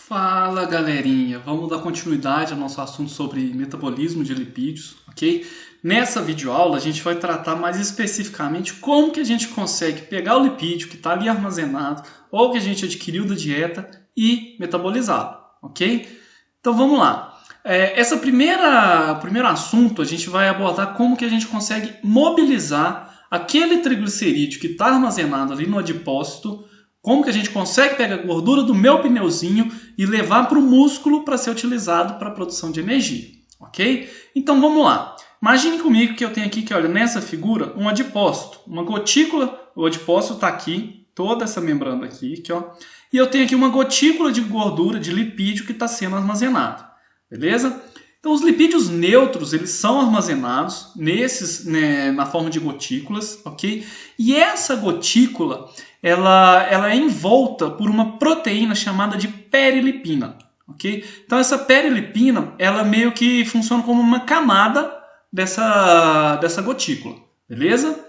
Fala galerinha, vamos dar continuidade ao nosso assunto sobre metabolismo de lipídios, ok? Nessa videoaula a gente vai tratar mais especificamente como que a gente consegue pegar o lipídio que está ali armazenado ou que a gente adquiriu da dieta e metabolizá-lo, ok? Então vamos lá. O primeiro assunto a gente vai abordar como que a gente consegue mobilizar aquele triglicerídeo que está armazenado ali no adipócito. Como que a gente consegue pegar a gordura do meu pneuzinho e levar para o músculo para ser utilizado para a produção de energia, ok? Então vamos lá. Imagine comigo que eu tenho aqui, que olha, nessa figura, um adipócito, uma gotícula. O adipócito está aqui, toda essa membrana aqui, ó. E eu tenho aqui uma gotícula de gordura, de lipídio que está sendo armazenado, beleza? Então os lipídios neutros, eles são armazenados na forma de gotículas, ok? E essa gotícula, ela é envolta por uma proteína chamada de perilipina, ok? Então essa perilipina, ela meio que funciona como uma camada dessa gotícula, beleza?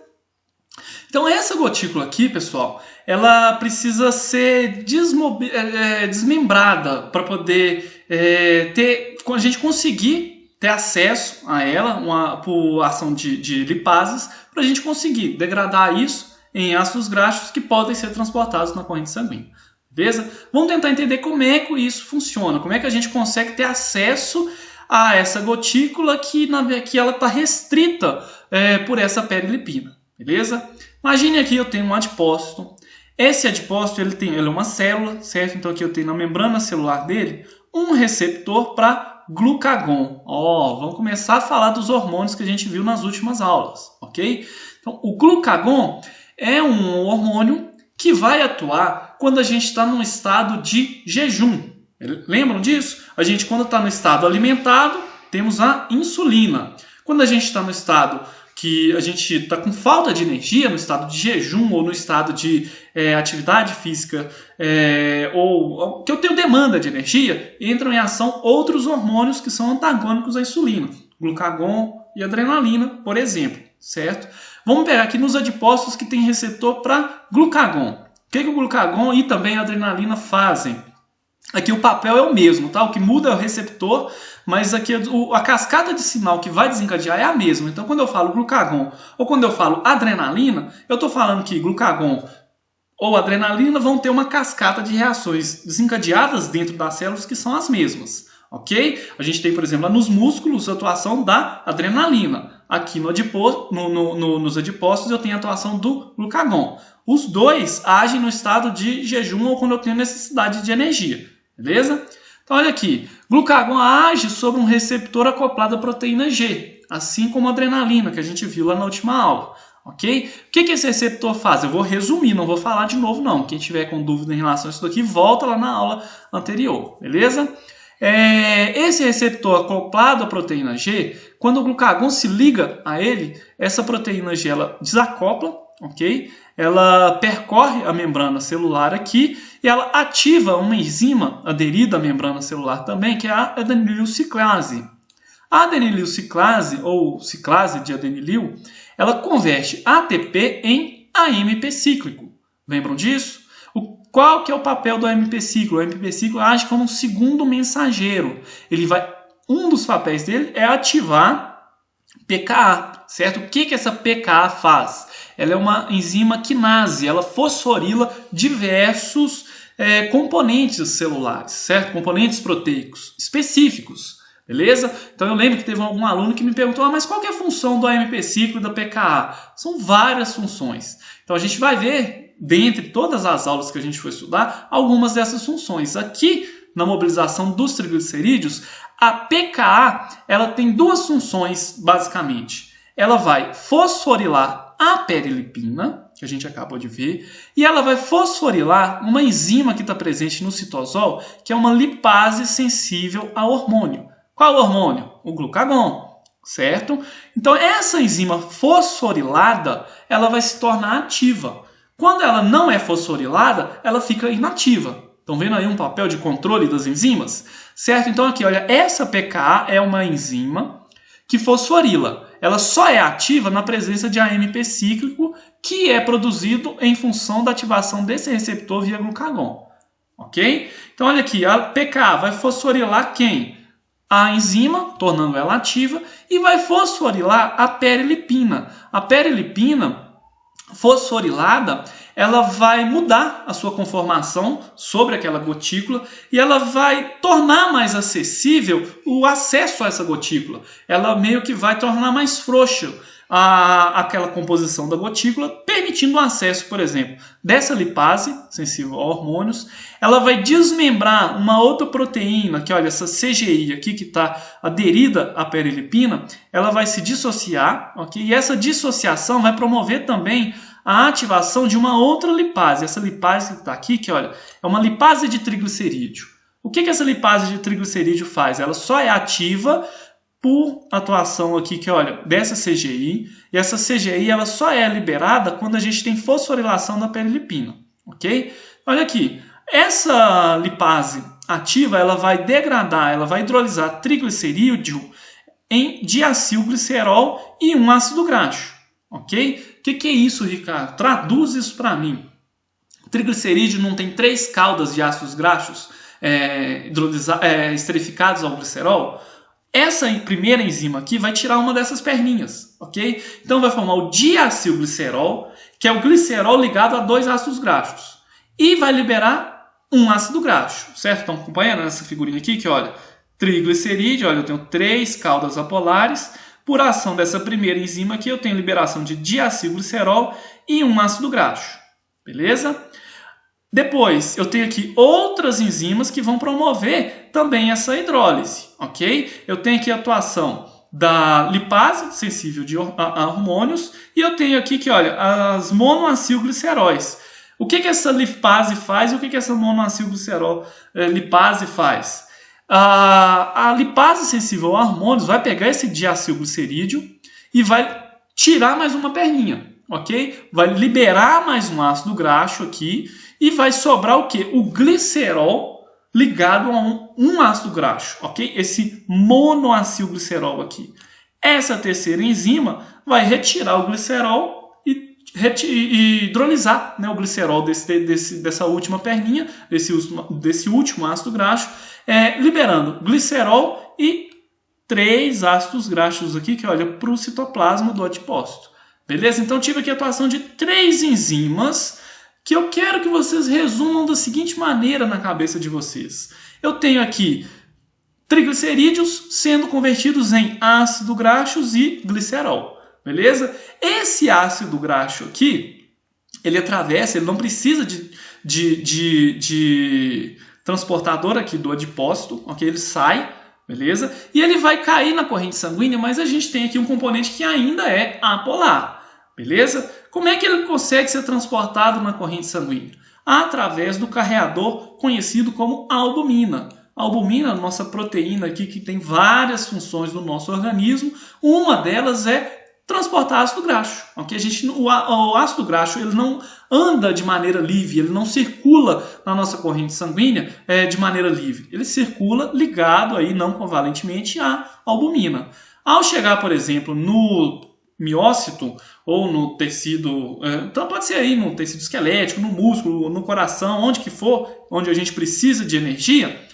Então essa gotícula aqui, pessoal, ela precisa ser desmembrada para poder a gente conseguir ter acesso a ela por ação de lipases, para a gente conseguir degradar isso em ácidos graxos que podem ser transportados na corrente sanguínea. Beleza? Vamos tentar entender como é que isso funciona, como é que a gente consegue ter acesso a essa gotícula que ela está restrita por essa perilipina. Beleza? Imagine aqui eu tenho um adipócito. Esse adipócito ele é uma célula, certo? Então aqui eu tenho na membrana celular dele um receptor para glucagon. Vamos começar a falar dos hormônios que a gente viu nas últimas aulas, ok? Então o glucagon é um hormônio que vai atuar quando a gente está num estado de jejum. Lembram disso? A gente, quando está no estado alimentado, temos a insulina. Quando a gente está no estado que a gente está com falta de energia, no estado de jejum ou no estado de atividade física, ou que eu tenho demanda de energia, entram em ação outros hormônios que são antagônicos à insulina, glucagon e adrenalina, por exemplo, certo? Vamos pegar aqui nos adipócitos que tem receptor para glucagon. O que o glucagon e também a adrenalina fazem? Aqui o papel é o mesmo, tá? O que muda é o receptor, mas aqui a cascata de sinal que vai desencadear é a mesma. Então, quando eu falo glucagon ou quando eu falo adrenalina, eu estou falando que glucagon ou adrenalina vão ter uma cascata de reações desencadeadas dentro das células que são as mesmas, ok? A gente tem, por exemplo, lá nos músculos a atuação da adrenalina. Aqui nos adipócitos eu tenho a atuação do glucagon. Os dois agem no estado de jejum ou quando eu tenho necessidade de energia. Beleza? Então olha aqui, glucagon age sobre um receptor acoplado à proteína G, assim como a adrenalina, que a gente viu lá na última aula. Ok? O que esse receptor faz? Eu vou resumir, não vou falar de novo não. Quem tiver com dúvida em relação a isso daqui, volta lá na aula anterior. Beleza? Esse receptor acoplado à proteína G, quando o glucagon se liga a ele, essa proteína G ela desacopla, ok? Ela percorre a membrana celular aqui e ela ativa uma enzima aderida à membrana celular também, que é a adenililciclase. A adenililciclase, ou ciclase de adenilil, ela converte ATP em AMP cíclico. Lembram disso? Qual que é o papel do AMP cíclico? O AMP cíclico age como um segundo mensageiro. Um dos papéis dele é ativar pKa, certo? O que essa pKa faz? Ela é uma enzima quinase, ela fosforila diversos componentes celulares, certo? Componentes proteicos específicos, beleza? Então eu lembro que teve algum aluno que me perguntou, mas qual que é a função do AMP cíclico e da pKa? São várias funções. Então a gente vai ver, dentre todas as aulas que a gente for estudar, algumas dessas funções. Aqui, na mobilização dos triglicerídeos, a pKa ela tem duas funções, basicamente. Ela vai fosforilar a perilipina, que a gente acabou de ver, e ela vai fosforilar uma enzima que está presente no citosol, que é uma lipase sensível ao hormônio. Qual hormônio? O glucagon, certo? Então, essa enzima fosforilada, ela vai se tornar ativa. Quando ela não é fosforilada, ela fica inativa. Estão vendo aí um papel de controle das enzimas? Certo? Então, aqui, olha, essa pKa é uma enzima que fosforila. Ela só é ativa na presença de AMP cíclico, que é produzido em função da ativação desse receptor via glucagon. ok? Então olha aqui, a PKA vai fosforilar quem? A enzima, tornando ela ativa, e vai fosforilar a perilipina. A perilipina fosforilada, ela vai mudar a sua conformação sobre aquela gotícula e ela vai tornar mais acessível o acesso a essa gotícula. Ela meio que vai tornar mais frouxa aquela composição da gotícula, permitindo o acesso, por exemplo, dessa lipase, sensível a hormônios. Ela vai desmembrar uma outra proteína, que olha, essa CGI aqui que está aderida à perilipina, ela vai se dissociar, ok? E essa dissociação vai promover também a ativação de uma outra lipase. Essa lipase que está aqui, que olha, é uma lipase de triglicerídeo. O que essa lipase de triglicerídeo faz? Ela só é ativa por atuação aqui, que olha, dessa CGI, e essa CGI ela só é liberada quando a gente tem fosforilação da perilipina, ok? Olha aqui, essa lipase ativa, ela vai degradar, ela vai hidrolisar triglicerídeo em diacilglicerol e um ácido graxo, ok? O que é isso, Ricardo? Traduz isso para mim. O triglicerídeo não tem 3 caudas de ácidos graxos esterificados ao glicerol? Essa primeira enzima aqui vai tirar uma dessas perninhas, ok? Então vai formar o diacilglicerol, que é o glicerol ligado a 2 ácidos graxos. E vai liberar um ácido graxo, certo? Estão acompanhando essa figurinha aqui que, olha, triglicerídeo, olha, eu tenho 3 caudas apolares. Por ação dessa primeira enzima aqui, eu tenho liberação de diacilglicerol e um ácido graxo, beleza? Depois, eu tenho aqui outras enzimas que vão promover também essa hidrólise, ok? Eu tenho aqui a atuação da lipase, sensível a hormônios, e eu tenho aqui que, olha, as monoacilgliceróis. O que essa lipase faz e o que essa monoacilglicerol lipase faz? A lipase sensível a hormônios vai pegar esse diacilglicerídeo e vai tirar mais uma perninha, ok? Vai liberar mais um ácido graxo aqui e vai sobrar o quê? O glicerol ligado a um ácido graxo, ok? Esse monoacilglicerol aqui. Essa terceira enzima vai retirar o glicerol e hidrolisar, né, o glicerol dessa última perninha, desse último ácido graxo, liberando glicerol e 3 ácidos graxos aqui, que olha para o citoplasma do adipócito. Beleza? Então tive aqui a atuação de 3 enzimas que eu quero que vocês resumam da seguinte maneira na cabeça de vocês. Eu tenho aqui triglicerídeos sendo convertidos em ácido graxos e glicerol. Beleza? Esse ácido graxo aqui, ele atravessa, ele não precisa de transportador aqui do adipócito, ok? Ele sai, beleza? E ele vai cair na corrente sanguínea, mas a gente tem aqui um componente que ainda é apolar, beleza? Como é que ele consegue ser transportado na corrente sanguínea? Através do carreador conhecido como albumina. A albumina, nossa proteína aqui, que tem várias funções no nosso organismo, uma delas é transportar ácido graxo. Okay? O ácido graxo ele não anda de maneira livre, ele não circula na nossa corrente sanguínea de maneira livre. Ele circula ligado aí, não covalentemente à albumina. Ao chegar, por exemplo, no miócito ou no tecido, então pode ser aí no tecido esquelético, no músculo, no coração, onde que for, onde a gente precisa de energia,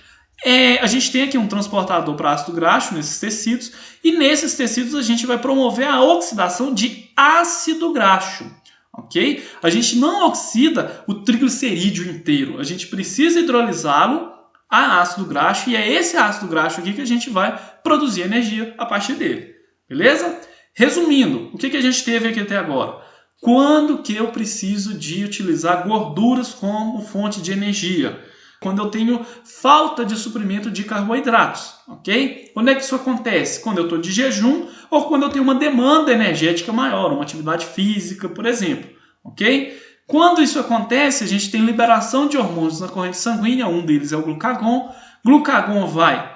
a gente tem aqui um transportador para ácido graxo nesses tecidos, e nesses tecidos a gente vai promover a oxidação de ácido graxo, ok? A gente não oxida o triglicerídeo inteiro, a gente precisa hidrolisá-lo a ácido graxo, e é esse ácido graxo aqui que a gente vai produzir energia a partir dele, beleza? Resumindo, o que a gente teve aqui até agora? Quando que eu preciso de utilizar gorduras como fonte de energia? Quando eu tenho falta de suprimento de carboidratos, ok? Quando é que isso acontece? Quando eu estou de jejum ou quando eu tenho uma demanda energética maior, uma atividade física, por exemplo, ok? Quando isso acontece, a gente tem liberação de hormônios na corrente sanguínea, um deles é o glucagon. Glucagon vai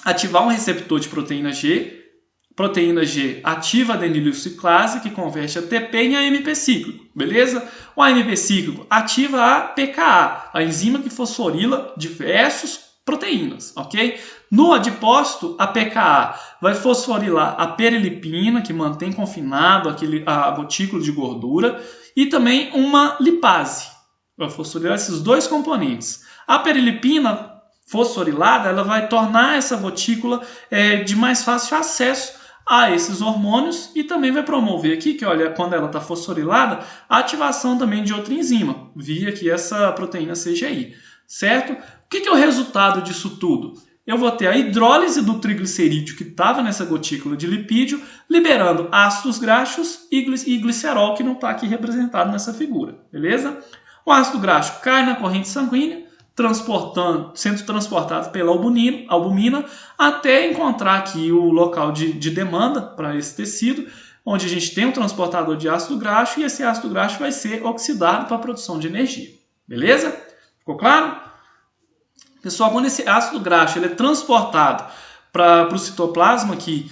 ativar um receptor de proteína G. Proteína G ativa a adenililciclase, que converte ATP em AMP cíclico, beleza? O AMP cíclico ativa a PKA, a enzima que fosforila diversas proteínas, ok? No adipócito, a PKA vai fosforilar a perilipina, que mantém confinado a gotícula de gordura, e também uma lipase, Vai fosforilar esses dois componentes. A perilipina fosforilada, ela vai tornar essa gotícula de mais fácil acesso a esses hormônios e também vai promover aqui, que olha, quando ela está fosforilada, a ativação também de outra enzima, via aqui essa proteína CGI, certo? O que é o resultado disso tudo? Eu vou ter a hidrólise do triglicerídeo que estava nessa gotícula de lipídio, liberando ácidos graxos e glicerol, que não está aqui representado nessa figura, beleza? O ácido graxo cai na corrente sanguínea, sendo transportado pela albumina até encontrar aqui o local de demanda para esse tecido, onde a gente tem um transportador de ácido graxo e esse ácido graxo vai ser oxidado para a produção de energia. Beleza? Ficou claro? Pessoal, quando esse ácido graxo ele é transportado para o citoplasma aqui,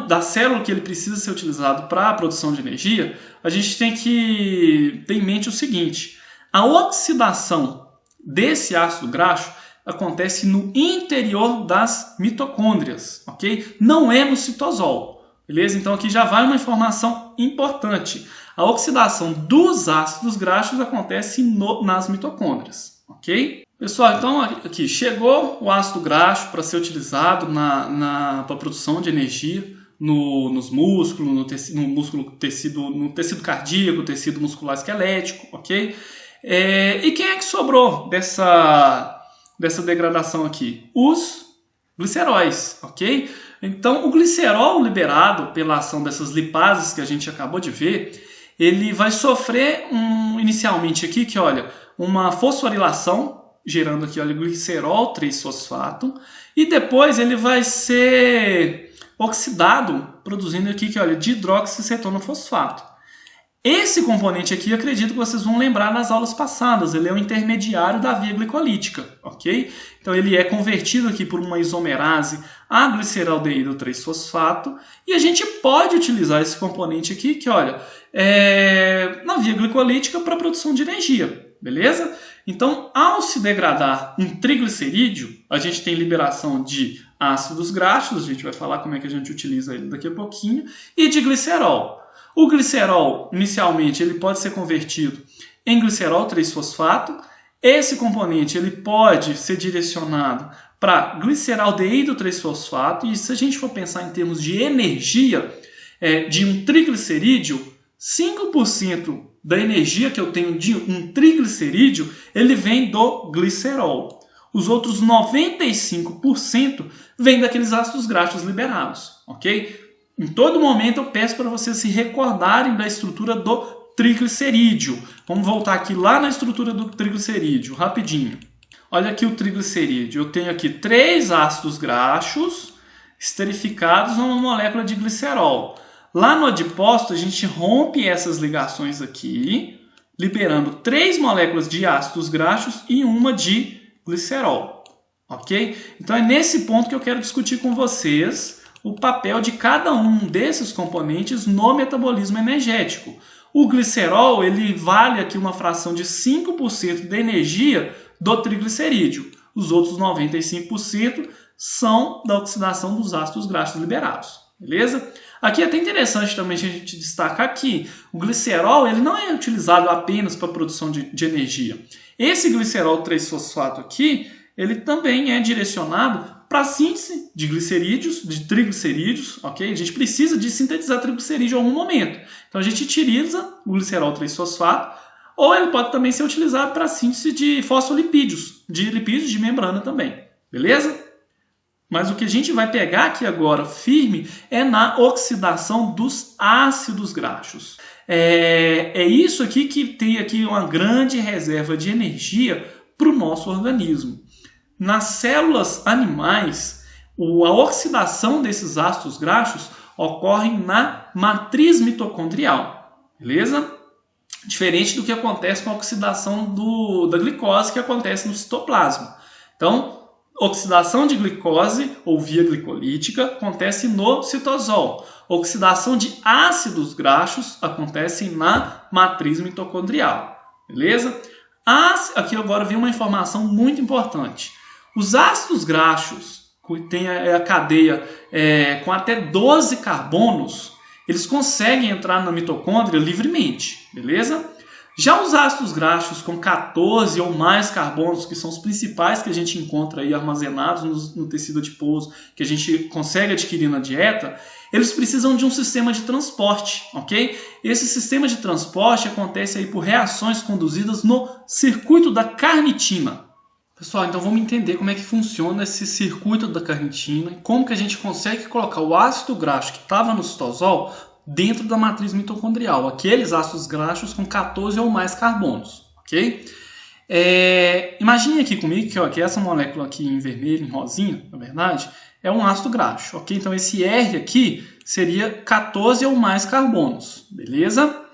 da célula que ele precisa ser utilizado para a produção de energia, a gente tem que ter em mente o seguinte: a oxidação desse ácido graxo acontece no interior das mitocôndrias, ok? Não é no citosol, beleza? Então aqui já vai uma informação importante. A oxidação dos ácidos graxos acontece nas mitocôndrias, ok? Pessoal, então aqui chegou o ácido graxo para ser utilizado para a produção de energia nos músculos, no tecido cardíaco, tecido muscular esquelético, ok? E quem é que sobrou dessa degradação aqui? Os gliceróis, ok? Então, o glicerol liberado pela ação dessas lipases que a gente acabou de ver, ele vai sofrer inicialmente aqui, que olha, uma fosforilação, gerando aqui, olha, glicerol 3-fosfato, e depois ele vai ser oxidado, produzindo aqui, que olha, dihidroxicetonofosfato. Esse componente aqui, acredito que vocês vão lembrar nas aulas passadas, ele é um intermediário da via glicolítica, ok? Então ele é convertido aqui por uma isomerase a gliceraldeído 3-fosfato e a gente pode utilizar esse componente aqui, que olha, na via glicolítica para a produção de energia, beleza? Então, ao se degradar um triglicerídeo, a gente tem liberação de ácidos graxos, a gente vai falar como é que a gente utiliza ele daqui a pouquinho, e de glicerol. O glicerol, inicialmente, ele pode ser convertido em glicerol 3-fosfato. Esse componente ele pode ser direcionado para gliceraldeído 3-fosfato. E se a gente for pensar em termos de energia de um triglicerídeo, 5% da energia que eu tenho de um triglicerídeo, ele vem do glicerol. Os outros 95% vêm daqueles ácidos graxos liberados, ok? Em todo momento eu peço para vocês se recordarem da estrutura do triglicerídeo. Vamos voltar aqui lá na estrutura do triglicerídeo, rapidinho. Olha aqui o triglicerídeo. Eu tenho aqui 3 ácidos graxos esterificados numa molécula de glicerol. Lá no adipócito a gente rompe essas ligações aqui, liberando 3 moléculas de ácidos graxos e uma de glicerol. Ok? Então é nesse ponto que eu quero discutir com vocês o papel de cada um desses componentes no metabolismo energético. O glicerol ele vale aqui uma fração de 5% da energia do triglicerídeo. Os outros 95% são da oxidação dos ácidos graxos liberados. Beleza? Aqui é até interessante também a gente destacar que o glicerol ele não é utilizado apenas para a produção de energia. Esse glicerol 3-fosfato aqui, ele também é direcionado para a síntese de glicerídeos, de triglicerídeos, ok? A gente precisa de sintetizar triglicerídeo em algum momento. Então a gente utiliza o glicerol 3-fosfato, ou ele pode também ser utilizado para a síntese de fosfolipídios, de lipídios de membrana também, beleza? Mas o que a gente vai pegar aqui agora firme é na oxidação dos ácidos graxos. É isso aqui que tem aqui uma grande reserva de energia para o nosso organismo. Nas células animais, a oxidação desses ácidos graxos ocorre na matriz mitocondrial, beleza? Diferente do que acontece com a oxidação da glicose que acontece no citoplasma. Então, oxidação de glicose ou via glicolítica acontece no citosol. Oxidação de ácidos graxos acontece na matriz mitocondrial, beleza? Aqui agora vem uma informação muito importante. Os ácidos graxos, que tem a cadeia com até 12 carbonos, eles conseguem entrar na mitocôndria livremente, beleza? Já os ácidos graxos com 14 ou mais carbonos, que são os principais que a gente encontra aí armazenados no tecido adiposo, que a gente consegue adquirir na dieta, eles precisam de um sistema de transporte, ok? Esse sistema de transporte acontece aí por reações conduzidas no circuito da carnitina. Pessoal, então vamos entender como é que funciona esse circuito da carnitina e como que a gente consegue colocar o ácido graxo que estava no citosol dentro da matriz mitocondrial, aqueles ácidos graxos com 14 ou mais carbonos, ok? Imagine aqui comigo que essa molécula aqui em vermelho, em rosinha, na verdade, é um ácido graxo, ok? Então esse R aqui seria 14 ou mais carbonos, beleza?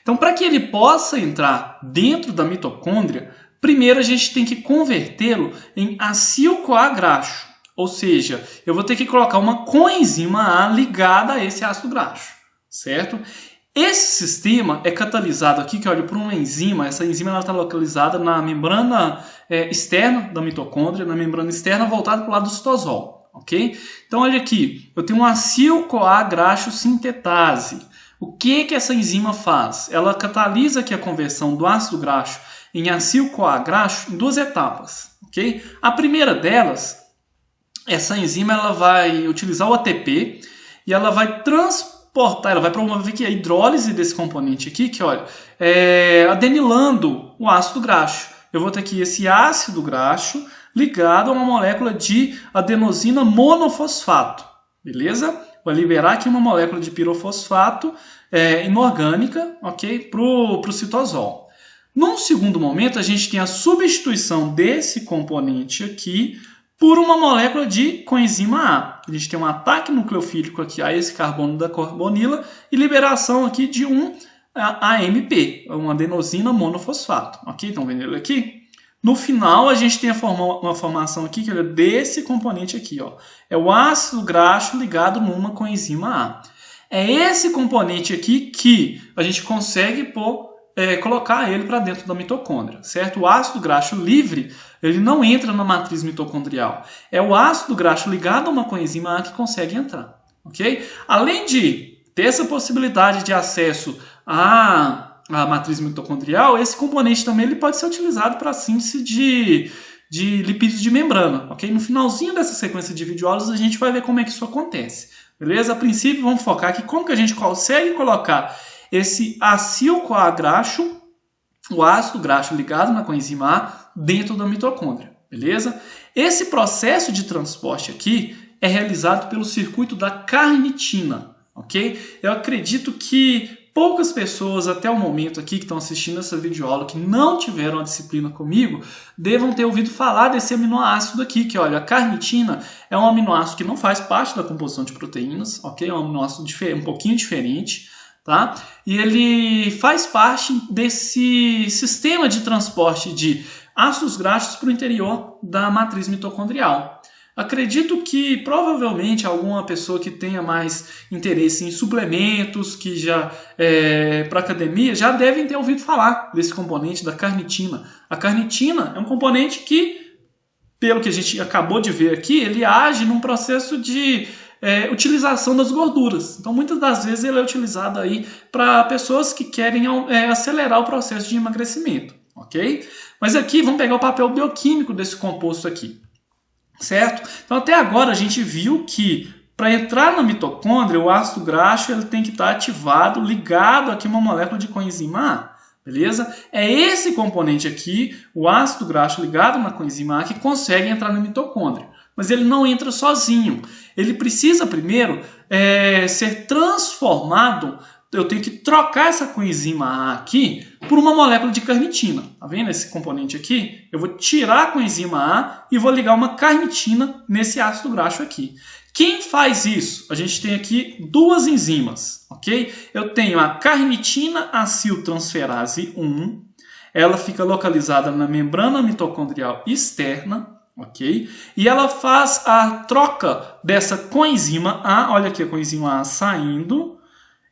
Então para que ele possa entrar dentro da mitocôndria, primeiro a gente tem que convertê-lo em acil-CoA graxo, ou seja, eu vou ter que colocar uma coenzima A ligada a esse ácido graxo, certo? Esse sistema é catalisado aqui, que olha, por uma enzima. Essa enzima está localizada na membrana externa da mitocôndria, na membrana externa voltada para o lado do citosol, ok? Então olha aqui, eu tenho um acil-CoA graxo sintetase. O que essa enzima faz? Ela catalisa aqui a conversão do ácido graxo em acil-CoA graxo em duas etapas, ok? A primeira delas, essa enzima ela vai utilizar o ATP e ela vai ela vai promover aqui a hidrólise desse componente aqui, que olha, adenilando o ácido graxo. Eu vou ter aqui esse ácido graxo ligado a uma molécula de adenosina monofosfato, beleza? Vai liberar aqui uma molécula de pirofosfato inorgânica, ok? Para o citosol. Num segundo momento, a gente tem a substituição desse componente aqui por uma molécula de coenzima A. A gente tem um ataque nucleofílico aqui a esse carbono da carbonila e liberação aqui de um AMP, uma adenosina monofosfato. Ok? Estão vendo ele aqui? No final, a gente tem uma formação aqui que é desse componente aqui. Ó. É o ácido graxo ligado numa coenzima A. É esse componente aqui que a gente consegue colocar ele para dentro da mitocôndria, certo? O ácido graxo livre, ele não entra na matriz mitocondrial. É o ácido graxo ligado a uma coenzima A que consegue entrar, ok? Além de ter essa possibilidade de acesso à matriz mitocondrial, esse componente também ele pode ser utilizado para a síntese de lipídios de membrana, ok? No finalzinho dessa sequência de videoaulas a gente vai ver como é que isso acontece, beleza? A princípio vamos focar aqui como que a gente consegue colocar esse acil-CoA graxo, o ácido graxo ligado na coenzima A, dentro da mitocôndria, beleza? Esse processo de transporte aqui é realizado pelo circuito da carnitina, ok? Eu acredito que poucas pessoas até o momento aqui que estão assistindo essa videoaula que não tiveram a disciplina comigo, devam ter ouvido falar desse aminoácido aqui, que olha, a carnitina é um aminoácido que não faz parte da composição de proteínas, ok? É um aminoácido um pouquinho diferente, tá? E ele faz parte desse sistema de transporte de ácidos graxos para o interior da matriz mitocondrial. Acredito que provavelmente alguma pessoa que tenha mais interesse em suplementos, que já para academia, já devem ter ouvido falar desse componente da carnitina. A carnitina é um componente que, pelo que a gente acabou de ver aqui, ele age num processo de utilização das gorduras. Então, muitas das vezes ele é utilizado aí para pessoas que querem acelerar o processo de emagrecimento, ok? Mas aqui vamos pegar o papel bioquímico desse composto aqui, certo? Então, até agora a gente viu que para entrar na mitocôndria, o ácido graxo ele tem que estar ativado, ligado aqui a uma molécula de coenzima A, beleza? É esse componente aqui, o ácido graxo ligado na coenzima A, que consegue entrar na mitocôndria. Mas ele não entra sozinho. Ele precisa primeiro ser transformado. Eu tenho que trocar essa coenzima A aqui por uma molécula de carnitina. Tá vendo esse componente aqui? Eu vou tirar a coenzima A e vou ligar uma carnitina nesse ácido graxo aqui. Quem faz isso? A gente tem aqui duas enzimas, ok? Eu tenho a carnitina aciltransferase 1. Ela fica localizada na membrana mitocondrial externa, ok? E ela faz a troca dessa coenzima A, olha aqui a coenzima A saindo,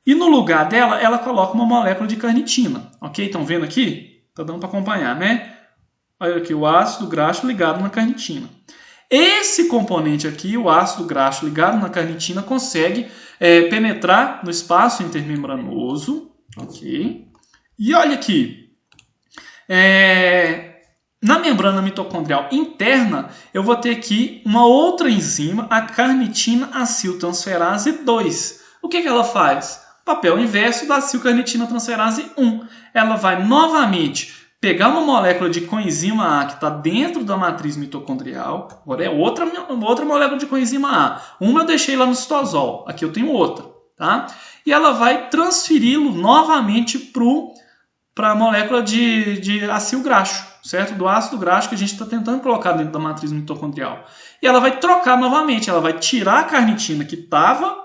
e no lugar dela, ela coloca uma molécula de carnitina, ok? Estão vendo aqui? Tá dando para acompanhar, né? Olha aqui, o ácido graxo ligado na carnitina. Esse componente aqui, o ácido graxo ligado na carnitina, consegue penetrar no espaço intermembranoso, ok? E olha aqui, Na membrana mitocondrial interna, eu vou ter aqui uma outra enzima, a carnitina aciltransferase 2. O que ela faz? Papel inverso da acilcarnitina transferase 1. Ela vai novamente pegar uma molécula de coenzima A que está dentro da matriz mitocondrial. Agora é outra molécula de coenzima A. Uma eu deixei lá no citosol, aqui eu tenho outra. Tá? E ela vai transferi-lo novamente para a molécula de acil graxo, certo? Do ácido graxo que a gente está tentando colocar dentro da matriz mitocondrial. E ela vai trocar novamente, ela vai tirar a carnitina que estava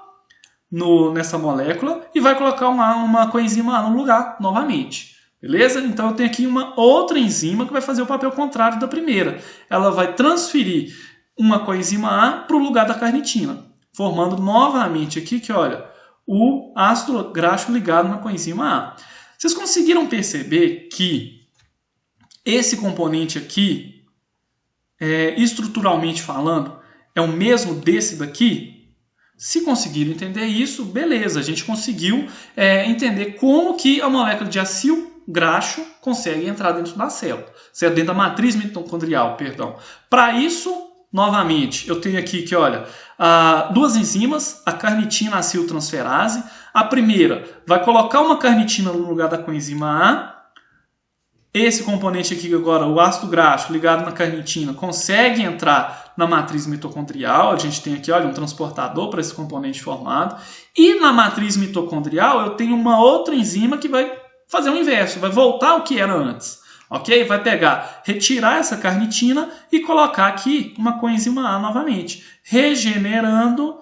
nessa molécula e vai colocar uma coenzima A no lugar novamente. Beleza? Então eu tenho aqui uma outra enzima que vai fazer o papel contrário da primeira. Ela vai transferir uma coenzima A para o lugar da carnitina, formando novamente aqui que, olha, o ácido graxo ligado na coenzima A. Vocês conseguiram perceber que esse componente aqui, estruturalmente falando, é o mesmo desse daqui? Se conseguiram entender isso, beleza, a gente conseguiu entender como que a molécula de acil graxo consegue entrar dentro da célula, certo? Dentro da matriz mitocondrial, perdão. Para isso, novamente, eu tenho aqui que, olha, duas enzimas, a carnitina aciltransferase. A primeira vai colocar uma carnitina no lugar da coenzima A. Esse componente aqui agora, o ácido graxo ligado na carnitina, consegue entrar na matriz mitocondrial. A gente tem aqui, olha, um transportador para esse componente formado. E na matriz mitocondrial eu tenho uma outra enzima que vai fazer o inverso, vai voltar ao que era antes. Ok? Vai retirar essa carnitina e colocar aqui uma coenzima A novamente, regenerando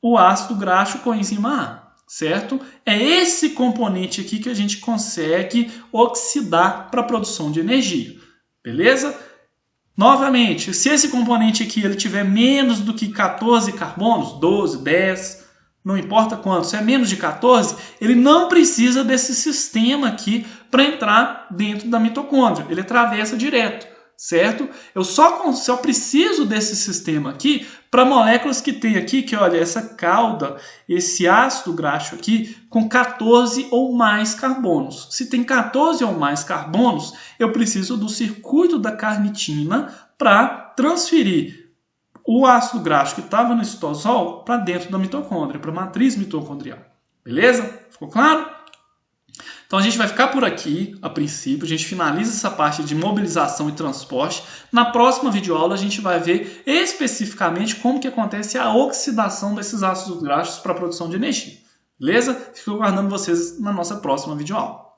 o ácido graxo coenzima A. Certo? É esse componente aqui que a gente consegue oxidar para a produção de energia. Beleza? Novamente, se esse componente aqui ele tiver menos do que 14 carbonos, 12, 10, não importa quanto, se é menos de 14, ele não precisa desse sistema aqui para entrar dentro da mitocôndria. Ele atravessa direto. Certo? Eu só preciso desse sistema aqui para moléculas que tem aqui, que olha, essa cauda, esse ácido graxo aqui, com 14 ou mais carbonos. Se tem 14 ou mais carbonos, eu preciso do circuito da carnitina para transferir o ácido graxo que estava no citosol para dentro da mitocôndria, para a matriz mitocondrial. Beleza? Ficou claro? Então a gente vai ficar por aqui, a princípio, a gente finaliza essa parte de mobilização e transporte. Na próxima videoaula a gente vai ver especificamente como que acontece a oxidação desses ácidos graxos para a produção de energia. Beleza? Fico aguardando vocês na nossa próxima videoaula.